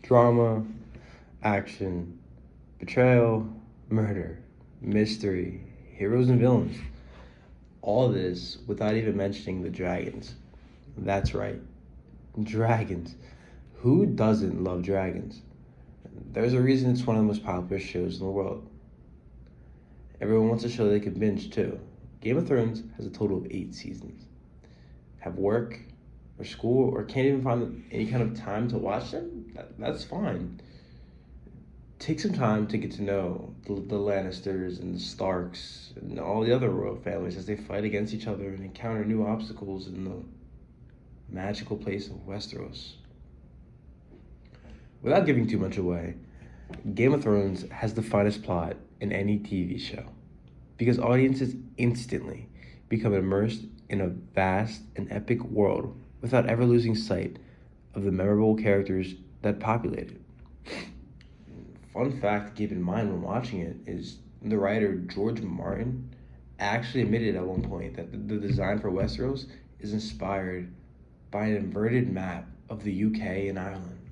drama, action, betrayal, murder, mystery, heroes and villains. All this without even mentioning the dragons. That's right, dragons. Who doesn't love dragons? There's a reason it's one of the most popular shows in the world. Everyone wants a show they can binge too. Game of Thrones has a total of 8 seasons. Have work or school or can't even find any kind of time to watch them? That's fine. Take some time to get to know the Lannisters and the Starks and all the other royal families as they fight against each other and encounter new obstacles in the magical place of Westeros. Without giving too much away, Game of Thrones has the finest plot in any TV show because audiences instantly become immersed in a vast and epic world without ever losing sight of the memorable characters that populate it. Fun fact to keep in mind when watching it is the writer George Martin actually admitted at one point that the design for Westeros is inspired by an inverted map of the UK and Ireland,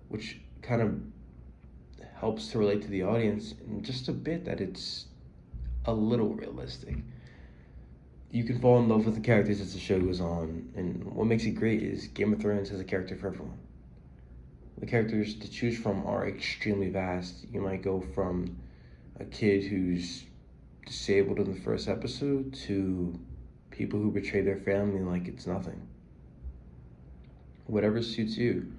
which kind of helps to relate to the audience in just a bit that it's a little realistic. You can fall in love with the characters as the show goes on, and what makes it great is Game of Thrones has a character for everyone. The characters to choose from are extremely vast. You might go from a kid who's disabled in the first episode to people who betray their family like it's nothing. Whatever suits you.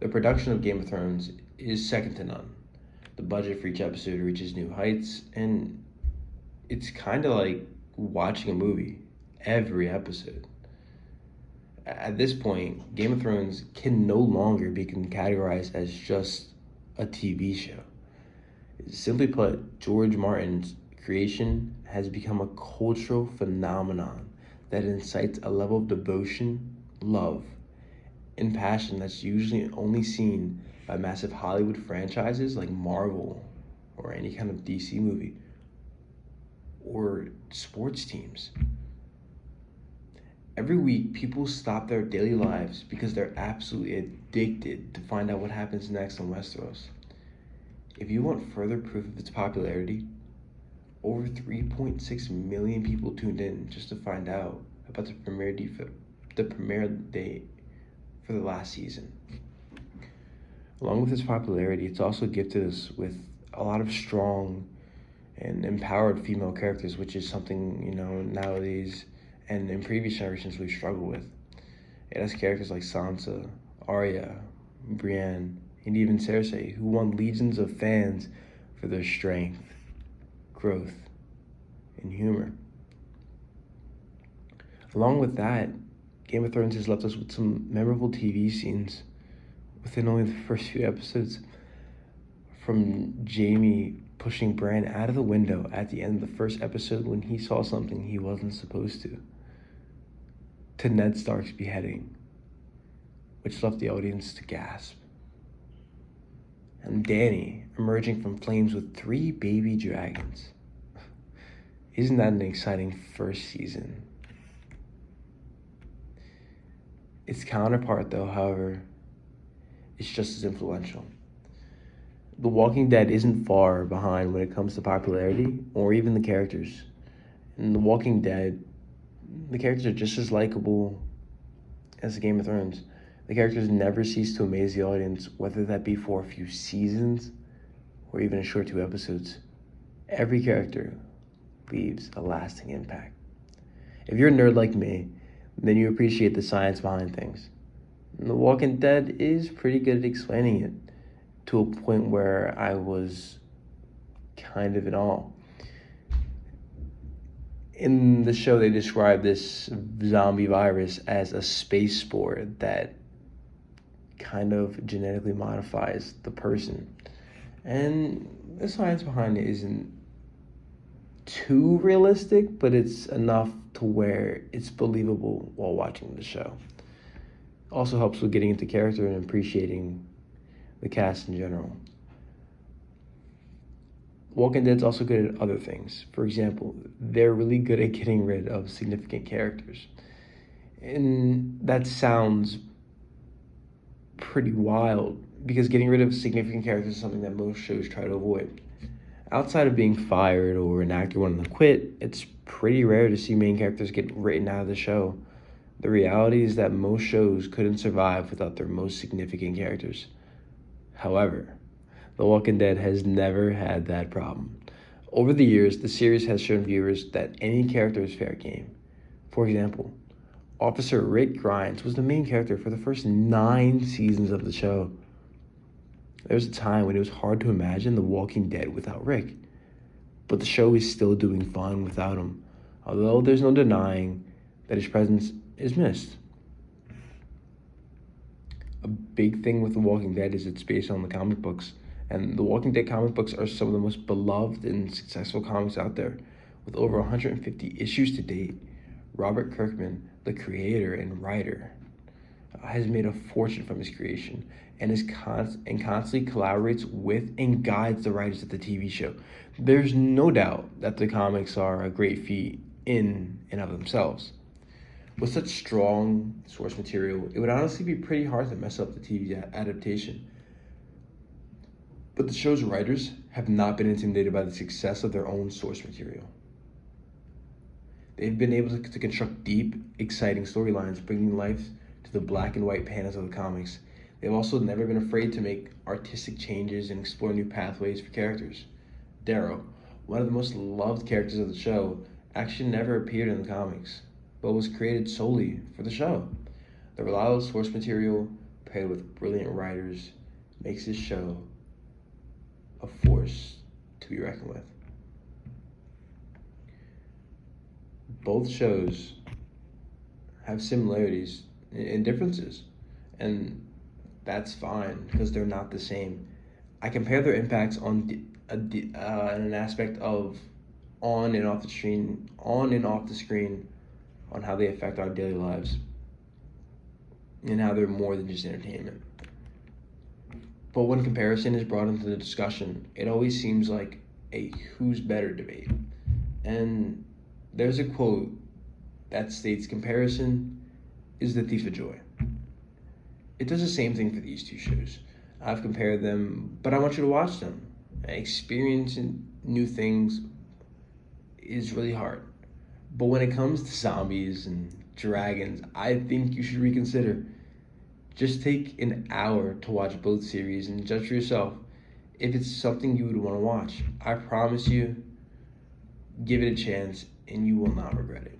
The production of Game of Thrones is second to none. The budget for each episode reaches new heights, and it's kind of like watching a movie every episode. At this point, Game of Thrones can no longer be categorized as just a TV show. Simply put, George Martin's creation has become a cultural phenomenon that incites a level of devotion, love, and passion that's usually only seen by massive Hollywood franchises like Marvel or any kind of DC movie or sports teams. Every week, people stop their daily lives because they're absolutely addicted to find out what happens next on Westeros. If you want further proof of its popularity, over 3.6 million people tuned in just to find out about the premiere date for the last season. Along with its popularity, it's also gifted us with a lot of strong and empowered female characters, which is something, nowadays and in previous generations we've struggled with. It has characters like Sansa, Arya, Brienne, and even Cersei, who won legions of fans for their strength, growth, and humor. Along with that, Game of Thrones has left us with some memorable TV scenes within only the first few episodes. From Jaime pushing Bran out of the window at the end of the first episode when he saw something he wasn't supposed to Ned Stark's beheading, which left the audience to gasp. And Dany emerging from flames with 3 baby dragons. Isn't that an exciting first season? Its counterpart, though, however, is just as influential. The Walking Dead isn't far behind when it comes to popularity or even the characters. In The Walking Dead, the characters are just as likable as the Game of Thrones. The characters never cease to amaze the audience, whether that be for a few seasons or even a short 2 episodes. Every character leaves a lasting impact. If you're a nerd like me, then you appreciate the science behind things. And The Walking Dead is pretty good at explaining it to a point where I was kind of in awe. In the show, they describe this zombie virus as a space spore that kind of genetically modifies the person. And the science behind it isn't too realistic, but it's enough to where it's believable while watching the show. Also helps with getting into character and appreciating the cast in general. Walking Dead's also good at other things. For example, they're really good at getting rid of significant characters. And that sounds pretty wild because getting rid of significant characters is something that most shows try to avoid. Outside of being fired or an actor wanting to quit, it's pretty rare to see main characters get written out of the show. The reality is that most shows couldn't survive without their most significant characters. However, The Walking Dead has never had that problem. Over the years, the series has shown viewers that any character is fair game. For example, Officer Rick Grimes was the main character for the first 9 seasons of the show. There was a time when it was hard to imagine The Walking Dead without Rick, but the show is still doing fine without him, although there's no denying that his presence is missed. A big thing with The Walking Dead is it's based on the comic books, and The Walking Dead comic books are some of the most beloved and successful comics out there. With over 150 issues to date, Robert Kirkman, the creator and writer, has made a fortune from his creation and constantly collaborates with and guides the writers of the TV show. There's no doubt that the comics are a great feat in and of themselves. With such strong source material, it would honestly be pretty hard to mess up the TV adaptation. But the show's writers have not been intimidated by the success of their own source material. They've been able to construct deep, exciting storylines, bringing life to the black and white panels of the comics. They've also never been afraid to make artistic changes and explore new pathways for characters. Daryl, one of the most loved characters of the show, actually never appeared in the comics, but was created solely for the show. The reliable source material, paired with brilliant writers, makes this show a force to be reckoned with. Both shows have similarities and differences, and that's fine because they're not the same. I compare their impacts on an aspect of on and off the screen, on how they affect our daily lives, and how they're more than just entertainment. But when comparison is brought into the discussion, it always seems like a who's better debate. And there's a quote that states comparison is the thief of joy. It does the same thing for these two shows. I've compared them, but I want you to watch them. Experiencing new things is really hard. But when it comes to zombies and dragons, I think you should reconsider. Just take an hour to watch both series and judge for yourself if it's something you would want to watch. I promise you, give it a chance and you will not regret it.